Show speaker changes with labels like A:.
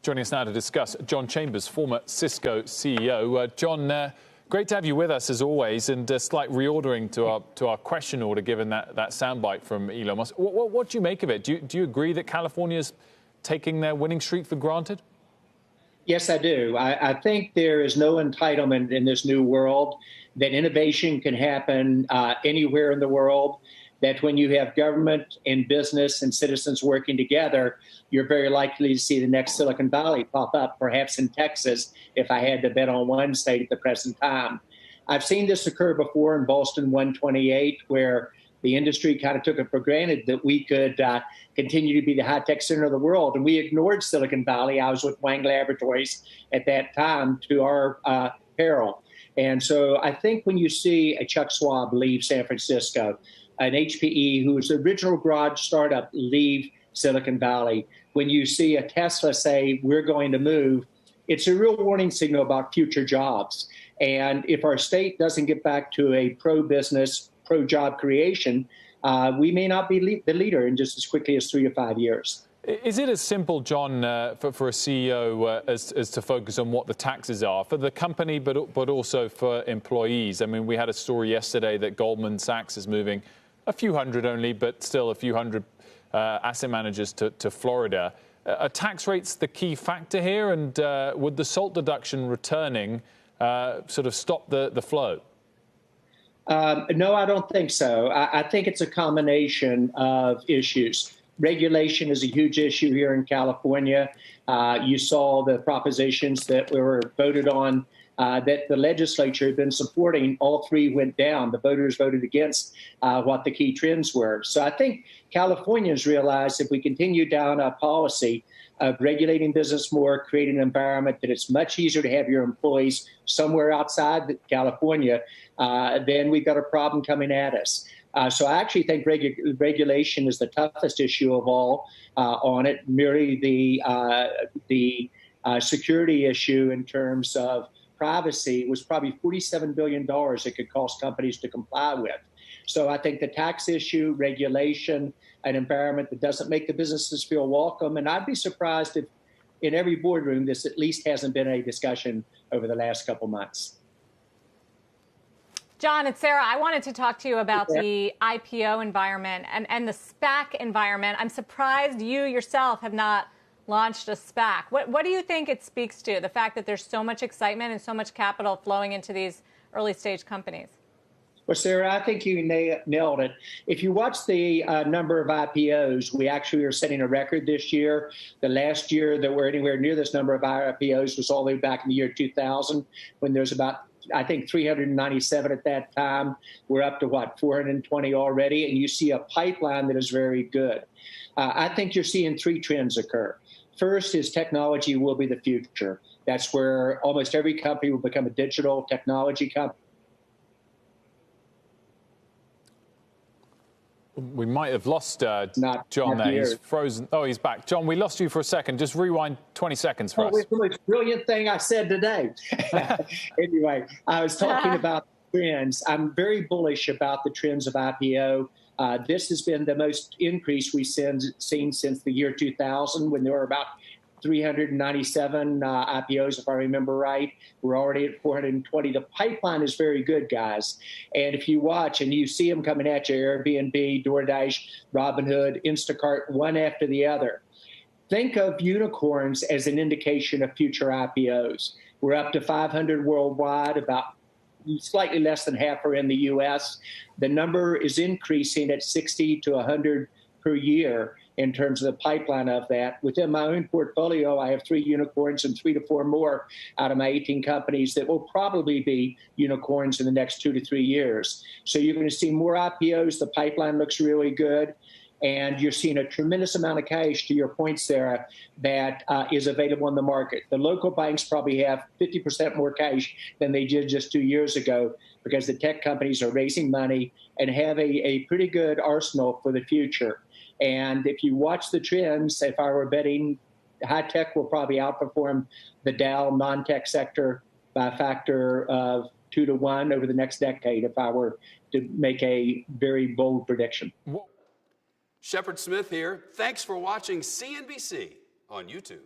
A: Joining us now to discuss, John Chambers, former Cisco CEO. John, great to have you with us as always, and a slight reordering to our question order given that soundbite from Elon Musk. What do you make of it? Do you agree that California's taking their winning streak for granted?
B: Yes, I do. I think there is no entitlement in this new world, that innovation can happen anywhere in the world, that when you have government and business and citizens working together, you're very likely to see the next Silicon Valley pop up, perhaps in Texas, if I had to bet on one state at the present time. I've seen this occur before in Boston 128, where the industry kind of took it for granted that we could continue to be the high-tech center of the world. And we ignored Silicon Valley. I was with Wang Laboratories at that time, to our peril. And so I think when you see a Chuck Schwab leave San Francisco, an HPE, who was the original garage startup, leave Silicon Valley, when you see a Tesla say, we're going to move, it's a real warning signal about future jobs. And if our state doesn't get back to a pro-business, pro-job creation, we may not be the leader in just as quickly as 3 to 5 years.
A: Is it as simple, John, for a CEO as to focus on what the taxes are for the company, but also for employees? I mean, we had a story yesterday that Goldman Sachs is moving a few hundred only, but still a few hundred asset managers to Florida. Are tax rates the key factor here? And would the Salt Deduction returning sort of stop the flow?
B: No, I don't think so. I think it's a combination of issues. Regulation is a huge issue here in California. You saw the propositions that were voted on that the legislature had been supporting. All three went down. The voters voted against what the key trends were. So I think Californians realize if we continue down a policy of regulating business more, creating an environment that it's much easier to have your employees somewhere outside California, then we've got a problem coming at us. So I actually think regulation is the toughest issue of all on it. Merely the security issue in terms of privacy was probably $47 billion it could cost companies to comply with. So I think the tax issue, regulation, an environment that doesn't make the businesses feel welcome. And I'd be surprised if in every boardroom this at least hasn't been a discussion over the last couple months.
C: John, it's Sarah. I wanted to talk to you about the IPO environment and the SPAC environment. I'm surprised you yourself have not launched a SPAC. What do you think it speaks to, the fact that there's so much excitement and so much capital flowing into these early stage companies?
B: Well, Sarah, I think you nailed it. If you watch the number of IPOs, we actually are setting a record this year. The last year that we're anywhere near this number of IPOs was all the way back in the year 2000, when there's about, I think, 397 at that time. We're up to, what, 420 already, and you see a pipeline that is very good. I think you're seeing three trends occur. First is technology will be the future. That's where almost every company will become a digital technology company.
A: We might have lost John there. He's frozen. Oh, he's back. John, we lost you for a second. Just rewind 20 seconds for us.
B: It's the most brilliant thing I said today. Anyway, I was talking about trends. I'm very bullish about the trends of IPO. This has been the most increase we've seen since the year 2000, when there were about 397 IPOs, if I remember right. We're already at 420. The pipeline is very good, guys. And if you watch and you see them coming at you, Airbnb, DoorDash, Robinhood, Instacart, one after the other, think of unicorns as an indication of future IPOs. We're up to 500 worldwide, about slightly less than half are in the U.S. The number is increasing at 60 to 100 per year in terms of the pipeline of that. Within my own portfolio, I have 3 unicorns and 3 to 4 more out of my 18 companies that will probably be unicorns in the next 2 to 3 years. So you're going to see more IPOs. The pipeline looks really good. And you're seeing a tremendous amount of cash, to your point, Sarah, that is available in the market. The local banks probably have 50% more cash than they did just 2 years ago, because the tech companies are raising money and have a pretty good arsenal for the future. And if you watch the trends, if I were betting, high tech will probably outperform the Dow non-tech sector by a factor of 2 to 1 over the next decade, if I were to make a very bold prediction.
D: Shepard Smith here. Thanks for watching CNBC on YouTube.